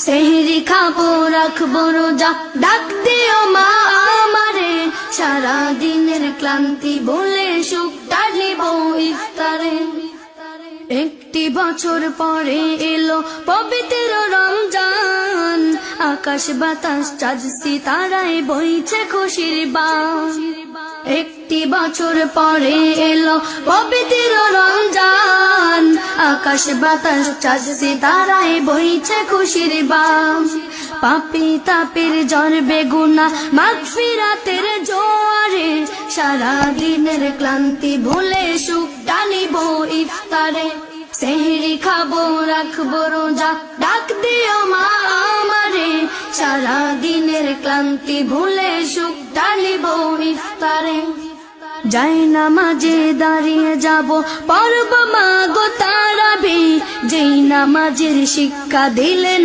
সেহরি খাবো রাখবো রোজা, ডাক দিও মা আমারে, সারা দিনের ক্লান্তি বলে সুখটা নিব ইফতারে। একটি বছর পরে এলো পবিত্র রমজান, আকাশ বাতাস চাঁদ সিতারায় বইছে খুশির বান। একটি বছর পরে এলো পবিত্র রমজান, আকাশ বাতাস চাঁদ সিতারায় বইছে খুশির বান। পাপী তাপের জ্বর বেগুনা মাগফিরাতের জোয়ারে, সারা দিনের ক্লান্তি ভুলে সুখটা নিব ইফতারে। সেহরি খাবো রাখবো রোজা, ডাক দিও মা আমারে, সারা দিনের ক্লান্তি ভুলে সুখটা নিব ইফতারে। যাই নামাজে দাঁড়িয়ে যাব পড়ব মা গো তারাবি, যেই নামাজের শিক্ষা দিলেন